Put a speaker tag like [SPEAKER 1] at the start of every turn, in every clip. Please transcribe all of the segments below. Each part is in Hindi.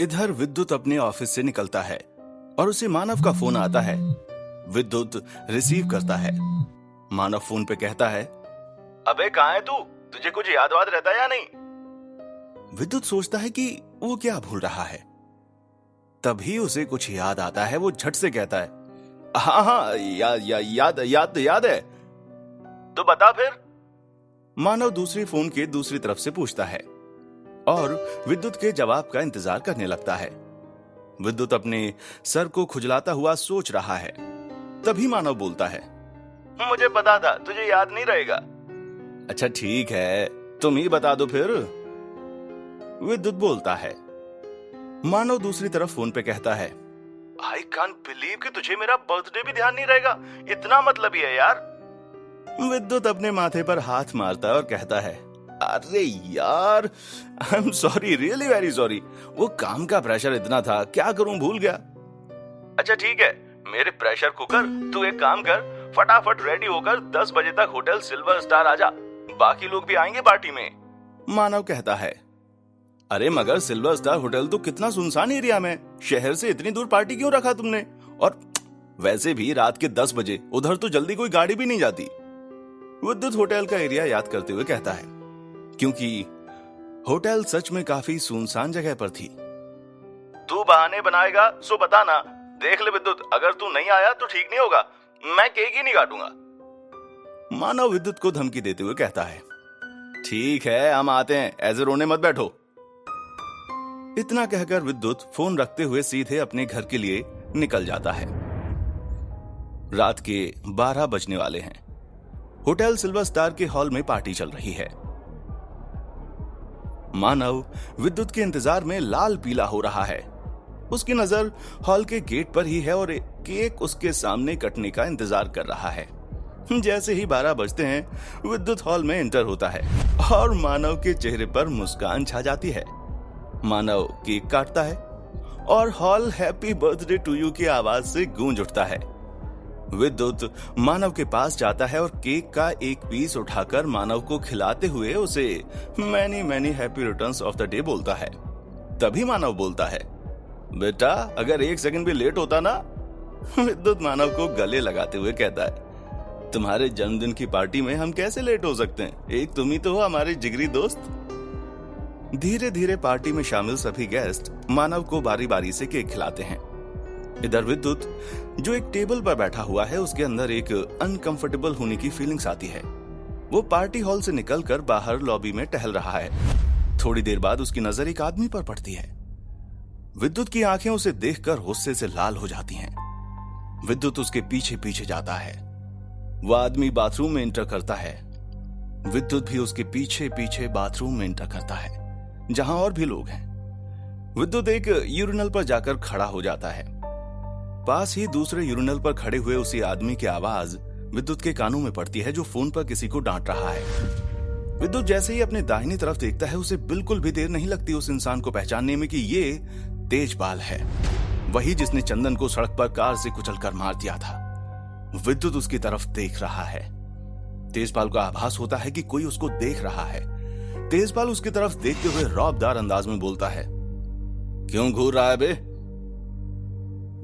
[SPEAKER 1] इधर विद्युत अपने ऑफिस से निकलता है और उसे मानव का फोन आता है। विद्युत रिसीव करता है। मानव फोन पे कहता है,
[SPEAKER 2] अबे कहाँ है तू? तुझे कुछ याद वाद रहता है या नहीं?
[SPEAKER 1] विद्युत सोचता है कि वो क्या भूल रहा है। तभी उसे कुछ याद आता है। वो झट से कहता है,
[SPEAKER 2] हाँ, याद है। तो बता फिर।
[SPEAKER 1] मानव दूसरी फोन के दूसरी तरफ से पूछता है और विद्युत के जवाब का इंतजार करने लगता है। विद्युत अपने सर को खुजलाता हुआ सोच रहा है। तभी मानव बोलता है,
[SPEAKER 2] मुझे पता था तुझे याद नहीं रहेगा।
[SPEAKER 1] अच्छा ठीक है, तुम ही बता दो फिर। विद्युत बोलता है। मानव दूसरी तरफ फोन पे कहता है,
[SPEAKER 2] आई कांट बिलीव कि तुझे मेरा बर्थडे भी ध्यान नहीं रहेगा। इतना मतलबी है यार।
[SPEAKER 1] विद्युत अपने माथे पर हाथ मारता है और कहता है, अरे यार, I am sorry, really very sorry. वो काम का प्रेशर इतना था, क्या करूं, भूल गया।
[SPEAKER 2] अच्छा ठीक है, मेरे प्रेशर कुकर, तू एक काम कर, फटाफट रेडी होकर 10 बजे तक होटल सिल्वर स्टार आजा। बाकी लोग भी आएंगे पार्टी में।
[SPEAKER 1] मानव कहता है, अरे मगर सिल्वर स्टार होटल तो कितना सुनसान एरिया में, शहर से इतनी दूर पार्टी क्यों रखा तुमने? और वैसे भी रात के 10 बजे उधर तो जल्दी कोई गाड़ी भी नहीं जाती। विद्युत होटल का एरिया याद करते हुए कहता है, क्योंकि होटल सच में काफी सुनसान जगह पर थी।
[SPEAKER 2] तू बहाने बनाएगा सो बताना। देख ले विद्युत, अगर तू नहीं आया तो ठीक नहीं होगा, मैं केक ही नहीं काटूंगा।
[SPEAKER 1] मानव विद्युत को धमकी देते हुए कहता है, ठीक है हम आते हैं, ऐसे रोने मत बैठो। इतना कहकर विद्युत फोन रखते हुए सीधे अपने घर के लिए निकल जाता है। रात के 12 बजने वाले हैं। होटल सिल्वर स्टार के हॉल में पार्टी चल रही है। मानव विद्युत के इंतजार में लाल पीला हो रहा है। उसकी नजर हॉल के गेट पर ही है और केक उसके सामने कटने का इंतजार कर रहा है। जैसे ही 12 बजते हैं, विद्युत हॉल में एंटर होता है और मानव के चेहरे पर मुस्कान छा जाती है। मानव केक काटता है और hall happy birthday to you की आवाज से गूंज उठता है। विद्युत मानव के पास जाता है और केक का एक पीस उठाकर मानव को खिलाते हुए उसे many many happy returns of the day बोलता है। तभी मानव बोलता है, बेटा अगर 1 सेकंड भी लेट होता ना। विद्युत मानव को गले लगाते हुए कहता है, तुम्हारे जन्मदिन की पार्टी में हम कैसे लेट हो सकते हैं? एक तुम ही तो हो हमारे जिगरी दोस्त। धीरे धीरे पार्टी में शामिल सभी गेस्ट मानव को बारी बारी से केक खिलाते हैं। इधर विद्युत जो एक टेबल पर बैठा हुआ है, उसके अंदर एक अनकंफर्टेबल होने की फीलिंग्स आती है। वो पार्टी हॉल से निकलकर बाहर लॉबी में टहल रहा है। थोड़ी देर बाद उसकी नजर एक आदमी पर पड़ती है। विद्युत की आंखें उसे देखकर गुस्से से लाल हो जाती हैं। विद्युत उसके पीछे पीछे जाता है। वह आदमी बाथरूम में एंटर करता है। विद्युत भी उसके पीछे पीछे बाथरूम में एंटर करता है, जहां और भी लोग हैं। विद्युत एक यूरिनल पर जाकर खड़ा हो जाता है। पास ही दूसरे यूरिनल पर खड़े हुए उसी आदमी की आवाज विद्युत के कानों में पड़ती है, जो फोन पर किसी को डांट रहा है। विद्युत जैसे ही अपने दाहिनी तरफ देखता है, उसे बिल्कुल भी देर नहीं लगती उस इंसान को पहचानने में कि ये तेजपाल है, वही जिसने चंदन को सड़क पर कार से कुचलकर मार दिया था। विद्युत उसकी तरफ देख रहा है। तेजपाल को आभास होता है कि कोई उसको देख रहा है। तेजपाल उसकी तरफ देखते हुए रौबदार अंदाज में बोलता है, क्यों घूर रहा है बे?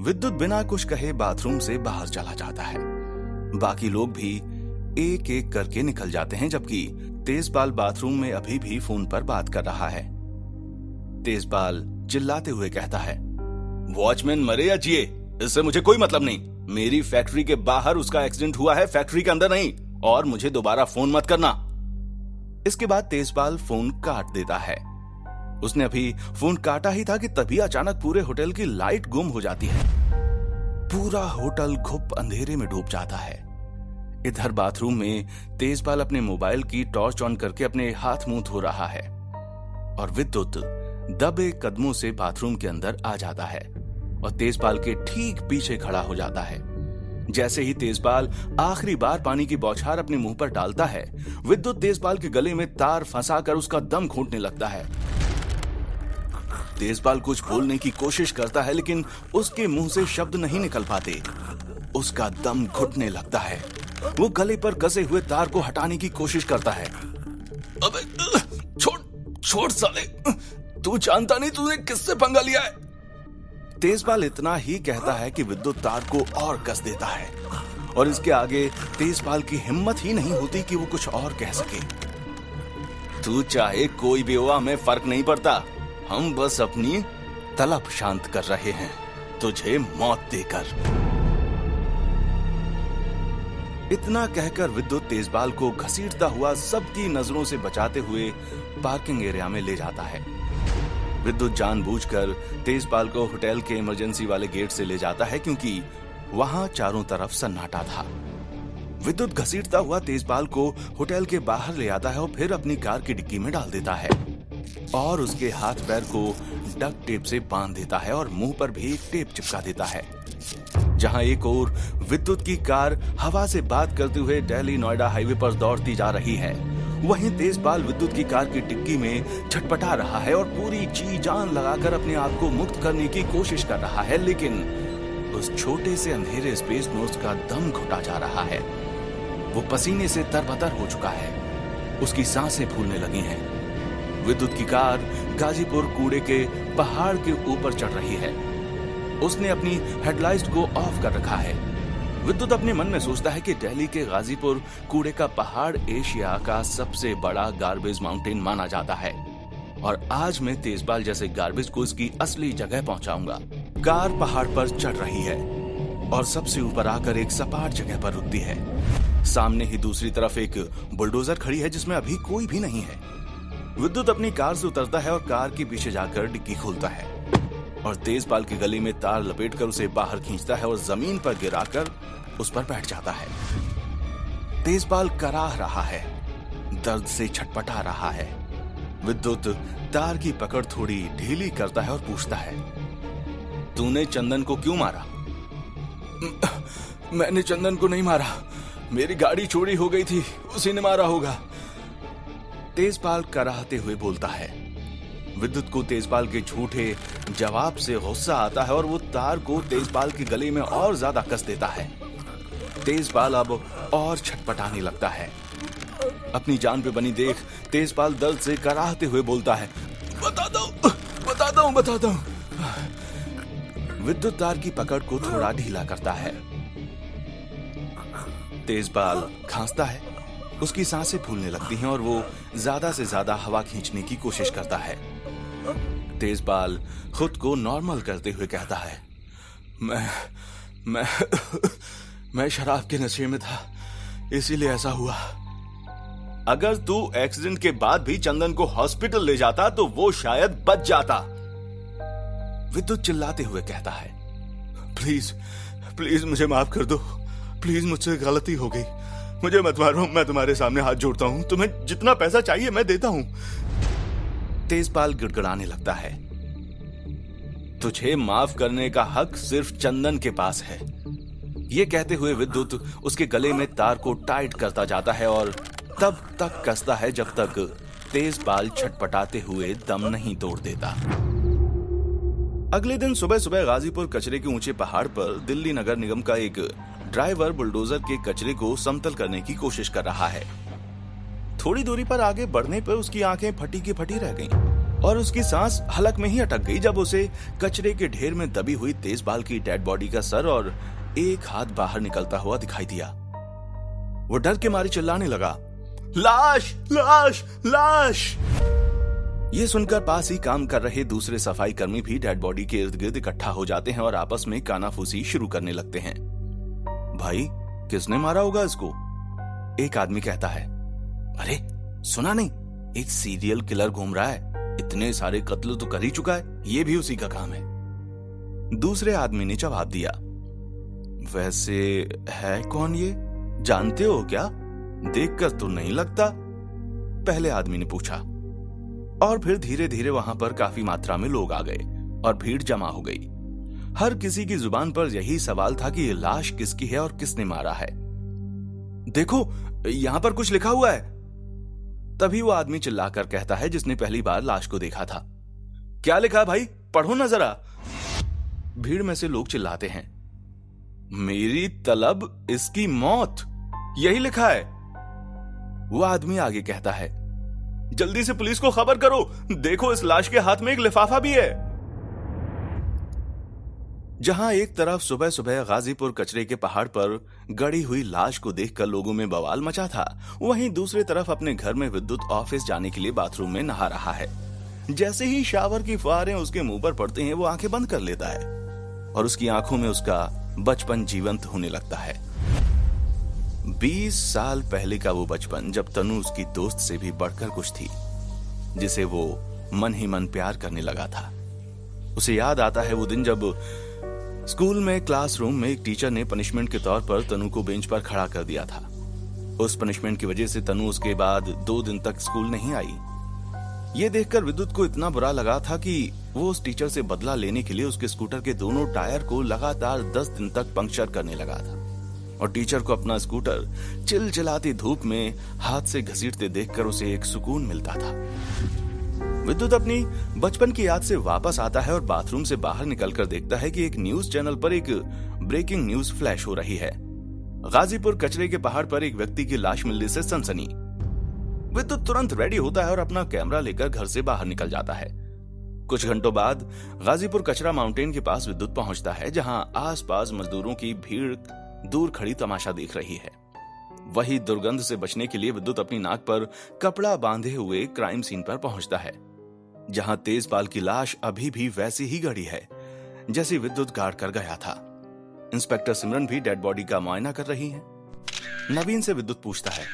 [SPEAKER 1] विद्युत बिना कुछ कहे बाथरूम से बाहर चला जाता है। बाकी लोग भी एक एक करके निकल जाते हैं, जबकि तेजपाल बाथरूम में अभी भी फोन पर बात कर रहा है। तेजपाल चिल्लाते हुए कहता है, वॉचमैन मरे या जिए इससे मुझे कोई मतलब नहीं। मेरी फैक्ट्री के बाहर उसका एक्सीडेंट हुआ है, फैक्ट्री के अंदर नहीं, और मुझे दोबारा फोन मत करना। इसके बाद तेजपाल फोन काट देता है। उसने अभी फोन काटा ही था कि तभी अचानक पूरे होटल की लाइट गुम हो जाती है। पूरा होटल घुप अंधेरे में डूब जाता है। इधर बाथरूम में तेजपाल अपने मोबाइल की टॉर्च ऑन करके अपने हाथ मुंह धो रहा है और विद्युत दबे कदमों से बाथरूम के अंदर आ जाता है और तेजपाल के ठीक पीछे खड़ा हो जाता है। जैसे ही तेजपाल आखिरी बार पानी की बौछार अपने मुंह पर डालता है, विद्युत तेजपाल के गले में तार फंसाकर उसका दम घोंटने लगता है। तेजपाल कुछ बोलने की कोशिश करता है, लेकिन उसके मुंह से शब्द नहीं निकल पाते। उसका दम घुटने लगता है। वो गले पर कसे हुए तार को हटाने की कोशिश करता है। अबे छोड़ साले,
[SPEAKER 2] तू जानता नहीं तूने किससे पंगा लिया है?
[SPEAKER 1] तेजपाल इतना ही कहता है कि विद्युत तार को और कस देता है और इसके आगे तेजपाल की हिम्मत ही नहीं होती कि वो कुछ और कह सके।
[SPEAKER 2] तू चाहे कोई भी हो, हमें फर्क नहीं पड़ता। हम बस अपनी
[SPEAKER 1] तलब शांत कर रहे हैं, तुझे मौत देकर। इतना कहकर विद्युत तेजपाल को घसीटता हुआ सबकी नजरों से बचाते हुए पार्किंग एरिया में ले जाता है। विद्युत जानबूझकर तेजपाल को होटल के इमरजेंसी वाले गेट से ले जाता है क्योंकि वहां चारों तरफ सन्नाटा था। विद्युत घसीटता हुआ तेजपाल को होटल के बाहर ले आता है और फिर अपनी कार की डिक्की में डाल देता है और उसके हाथ पैर को डक्ट टेप से बांध देता है और मुंह पर भी एक टेप चिपका देता है। जहां एक ओर विद्युत की कार हवा से बात करते हुए दिल्ली नोएडा हाईवे पर दौड़ती जा रही है, वहीं तेजपाल विद्युत की कार की डिक्की में छटपटा रहा है और पूरी जी जान लगाकर अपने आप को मुक्त करने की कोशिश कर रहा है, लेकिन उस छोटे से अंधेरे स्पेस में उसका दम घुटा जा रहा है। वो पसीने से तरबतर हो चुका है, उसकी सांसें फूलने लगी हैं। विद्युत की कार गाजीपुर कूड़े के पहाड़ के ऊपर चढ़ रही है। उसने अपनी हेडलाइट को ऑफ कर रखा है। विद्युत अपने मन में सोचता है कि दिल्ली के गाजीपुर कूड़े का पहाड़ एशिया का सबसे बड़ा गार्बेज माउंटेन माना जाता है और आज मैं तेजपाल जैसे गार्बेज को इसकी असली जगह पहुंचाऊंगा। कार पहाड़ पर चढ़ रही है और सबसे ऊपर आकर एक सपाट जगह पर रुकती है। सामने ही दूसरी तरफ एक बुलडोजर खड़ी है जिसमें अभी कोई भी नहीं है। विद्युत अपनी कार से उतरता है और कार के पीछे जाकर डिक्की खोलता है और तेजपाल की गले में तार लपेटकर उसे बाहर खींचता है और जमीन पर गिराकर उस पर बैठ जाता है। तेजपाल कराह रहा है, दर्द से छटपटा रहा है। विद्युत तार की पकड़ थोड़ी ढीली करता है और पूछता है,
[SPEAKER 2] तूने चंदन को क्यों मारा?
[SPEAKER 3] मैंने चंदन को नहीं मारा, मेरी गाड़ी चोरी हो गई थी, उसी ने मारा होगा।
[SPEAKER 1] तेजपाल कराहते हुए बोलता है। विद्युत को तेजपाल के झूठे जवाब से गुस्सा आता है और वो तार को तेजपाल के गले में और ज्यादा कस देता है। तेजपाल अब और छटपटाने लगता है। अपनी जान पे बनी देख तेजपाल दर्द से कराहते हुए बोलता है,
[SPEAKER 3] बताता हूं।
[SPEAKER 1] विद्युत तार की पकड़ को थोड़ा ढीला करता है। तेजपाल खांसता है, उसकी सांसें फूलने लगती हैं और वो ज्यादा से ज्यादा हवा खींचने की कोशिश करता है। तेजपाल खुद को नॉर्मल करते हुए कहता है,
[SPEAKER 3] मैं शराब के नशे में था, इसीलिए ऐसा हुआ।
[SPEAKER 1] अगर तू एक्सीडेंट के बाद भी चंदन को हॉस्पिटल ले जाता तो वो शायद बच जाता। विद्युत चिल्लाते हुए कहता है,
[SPEAKER 3] प्लीज मुझे माफ कर दो, प्लीज मुझसे गलती हो गई, मुझे मत मारो, मैं तुम्हारे सामने हाथ जोड़ता हूं, तुम्हें जितना पैसा चाहिए मैं देता हूं।
[SPEAKER 1] तेजपाल गिड़गिड़ाने लगता है, तुझे माफ करने का हक सिर्फ चंदन के पास है। ये कहते हुए विद्युत उसके गले में तार को टाइट करता जाता है और तब तक कसता है जब तक तेजपाल छटपटाते हुए दम नहीं तोड़ देता। अगले दिन सुबह सुबह गाजीपुर कचरे के ऊंचे पहाड़ पर दिल्ली नगर निगम का एक ड्राइवर बुलडोजर के कचरे को समतल करने की कोशिश कर रहा है। थोड़ी दूरी पर आगे बढ़ने पर उसकी आंखें फटी की फटी रह गईं और उसकी सांस हलक में ही अटक गई जब उसे कचरे के ढेर में दबी हुई तेजपाल की डेड बॉडी का सर और एक हाथ बाहर निकलता हुआ दिखाई दिया। वो डर के मारे चिल्लाने लगा, लाश लाश लाश। ये सुनकर पास ही काम कर रहे दूसरे सफाई कर्मी भी डेड बॉडी के इर्द गिर्द इकट्ठा हो जाते हैं और आपस में कानाफूसी शुरू करने लगते हैं। भाई, किसने मारा होगा इसको? एक आदमी कहता है। अरे सुना नहीं, एक सीरियल किलर घूम रहा है, इतने सारे कत्ल तो कर ही चुका है, ये भी उसी का काम है। दूसरे आदमी ने जवाब दिया, वैसे है कौन ये, जानते हो क्या? देखकर तो नहीं लगता। पहले आदमी ने पूछा और फिर धीरे धीरे वहां पर काफी मात्रा में लोग आ गए और भीड़ जमा हो गई। हर किसी की जुबान पर यही सवाल था कि ये लाश किसकी है और किसने मारा है। देखो, यहां पर कुछ लिखा हुआ है। तभी वो आदमी चिल्लाकर कहता है जिसने पहली बार लाश को देखा था, क्या लिखा है भाई, पढ़ो ना जरा। भीड़ में से लोग चिल्लाते हैं, मेरी तलब इसकी मौत, यही लिखा है। वो आदमी आगे कहता है, जल्दी से पुलिस को खबर करो, देखो इस लाश के हाथ में एक लिफाफा भी है। जहां एक तरफ सुबह सुबह गाजीपुर कचरे के पहाड़ पर गड़ी हुई लाश को देखकर लोगों में बवाल मचा था, वहीं दूसरी तरफ अपने घर में विद्युत ऑफिस जाने के लिए बाथरूम में नहा रहा है। जैसे ही शावर की फुहारें उसके मुंह पर पड़ते हैं, वो आंखें बंद कर लेता है और उसकी आंखों में उसका बचपन जीवंत होने लगता है। 20 साल पहले का वो बचपन, जब तनु उसकी दोस्त से भी बढ़कर कुछ थी, जिसे वो मन ही मन प्यार करने लगा था। उसे याद आता है वो दिन जब स्कूल में क्लासरूम में एक टीचर ने पनिशमेंट के तौर पर तनु को बेंच पर खड़ा कर दिया था। उस पनिशमेंट की वजह से तनु उसके बाद 2 दिन तक स्कूल नहीं आई। ये देखकर विद्युत को इतना बुरा लगा था कि वो उस टीचर से बदला लेने के लिए उसके स्कूटर के दोनों टायर को लगातार 10 दिन तक पंक्चर करने लगा था और टीचर को अपना स्कूटर चिलचिलाती धूप में हाथ से घसीटते देखकर उसे एक सुकून मिलता था। विद्युत अपनी बचपन की याद से वापस आता है और बाथरूम से बाहर निकलकर देखता है कि एक न्यूज चैनल पर एक ब्रेकिंग न्यूज फ्लैश हो रही है। गाजीपुर कचरे के पहाड़ पर एक व्यक्ति की लाश मिलने से सनसनी। विद्युत तुरंत रेडी होता है और अपना कैमरा लेकर घर से बाहर निकल जाता है। कुछ घंटों बाद गाजीपुर कचरा माउंटेन के पास विद्युत पहुंचता है, जहां आसपास मजदूरों की भीड़ दूर खड़ी तमाशा देख रही है। वही दुर्गंध से बचने के लिए विद्युत अपनी नाक पर कपड़ा बांधे हुए क्राइम सीन पर पहुंचता है, जहां तेजपाल की लाश अभी भी वैसी ही गड़ी है जैसी विद्युत गाड़ कर गया था। इंस्पेक्टर सिमरन भी डेड बॉडी का मुआयना कर रही हैं। नवीन से विद्युत पूछता है,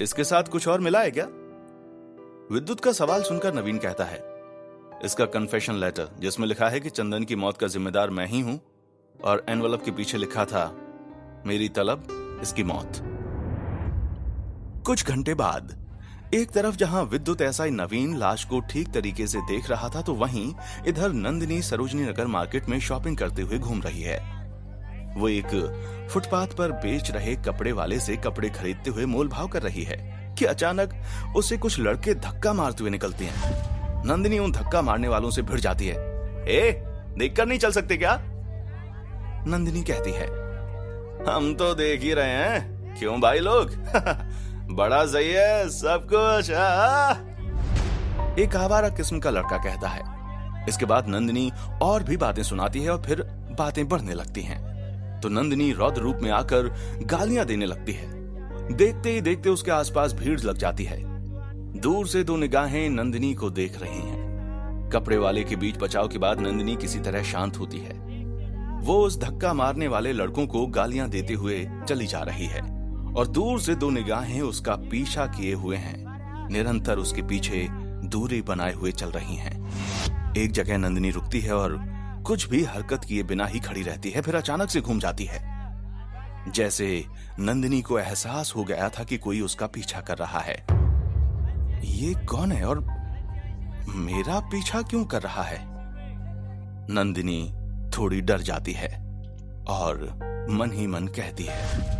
[SPEAKER 1] इसके साथ कुछ और मिला है क्या? विद्युत का सवाल सुनकर नवीन कहता है, इसका कन्फेशन लेटर, जिसमें लिखा है कि चंदन की मौत का जिम्मेदार मैं ही हूं, और एनवलप के पीछे लिखा था, मेरी तलब, इसकी मौत। कुछ घंटे बाद एक तरफ जहां विद्युत एसआई नवीन लाश को ठीक तरीके से देख रहा था, तो वहीं इधर नंदिनी सरोजनी नगर मार्केट में शॉपिंग करते हुए घूम रही है। वो एक फुटपाथ पर बेच रहे कपड़े वाले से कपड़े खरीदते हुए मोल भाव कर रही है कि अचानक उसे कुछ लड़के धक्का मारते हुए निकलते हैं। नंदिनी उन धक्का मारने वालों से भिड़ जाती है। देखकर नहीं चल सकते क्या? नंदिनी कहती है, हम तो देख ही रहे हैं, क्यों भाई लोग? बड़ा सही है सब कुछ। एक आवारा किस्म का लड़का कहता है। इसके बाद नंदिनी और भी बातें सुनाती है और फिर बातें बढ़ने लगती हैं। तो नंदिनी रौद्र रूप में आकर गालियां देने लगती है। देखते ही देखते उसके आसपास भीड़ लग जाती है। दूर से 2 निगाहें नंदिनी को देख रही हैं। कपड़े वाले के बीच बचाव के बाद नंदिनी किसी तरह शांत होती है। वो उस धक्का मारने वाले लड़कों को गालियां देते हुए चली जा रही है और दूर से 2 निगाहें उसका पीछा किए हुए हैं, निरंतर उसके पीछे दूरी बनाए हुए चल रही हैं। एक जगह नंदिनी रुकती है और कुछ भी हरकत किए बिना ही खड़ी रहती है, फिर अचानक से घूम जाती है। जैसे नंदिनी को एहसास हो गया था कि कोई उसका पीछा कर रहा है। ये कौन है और मेरा पीछा क्यों कर रहा है? नंदिनी थोड़ी डर जाती है और मन ही मन कहती है,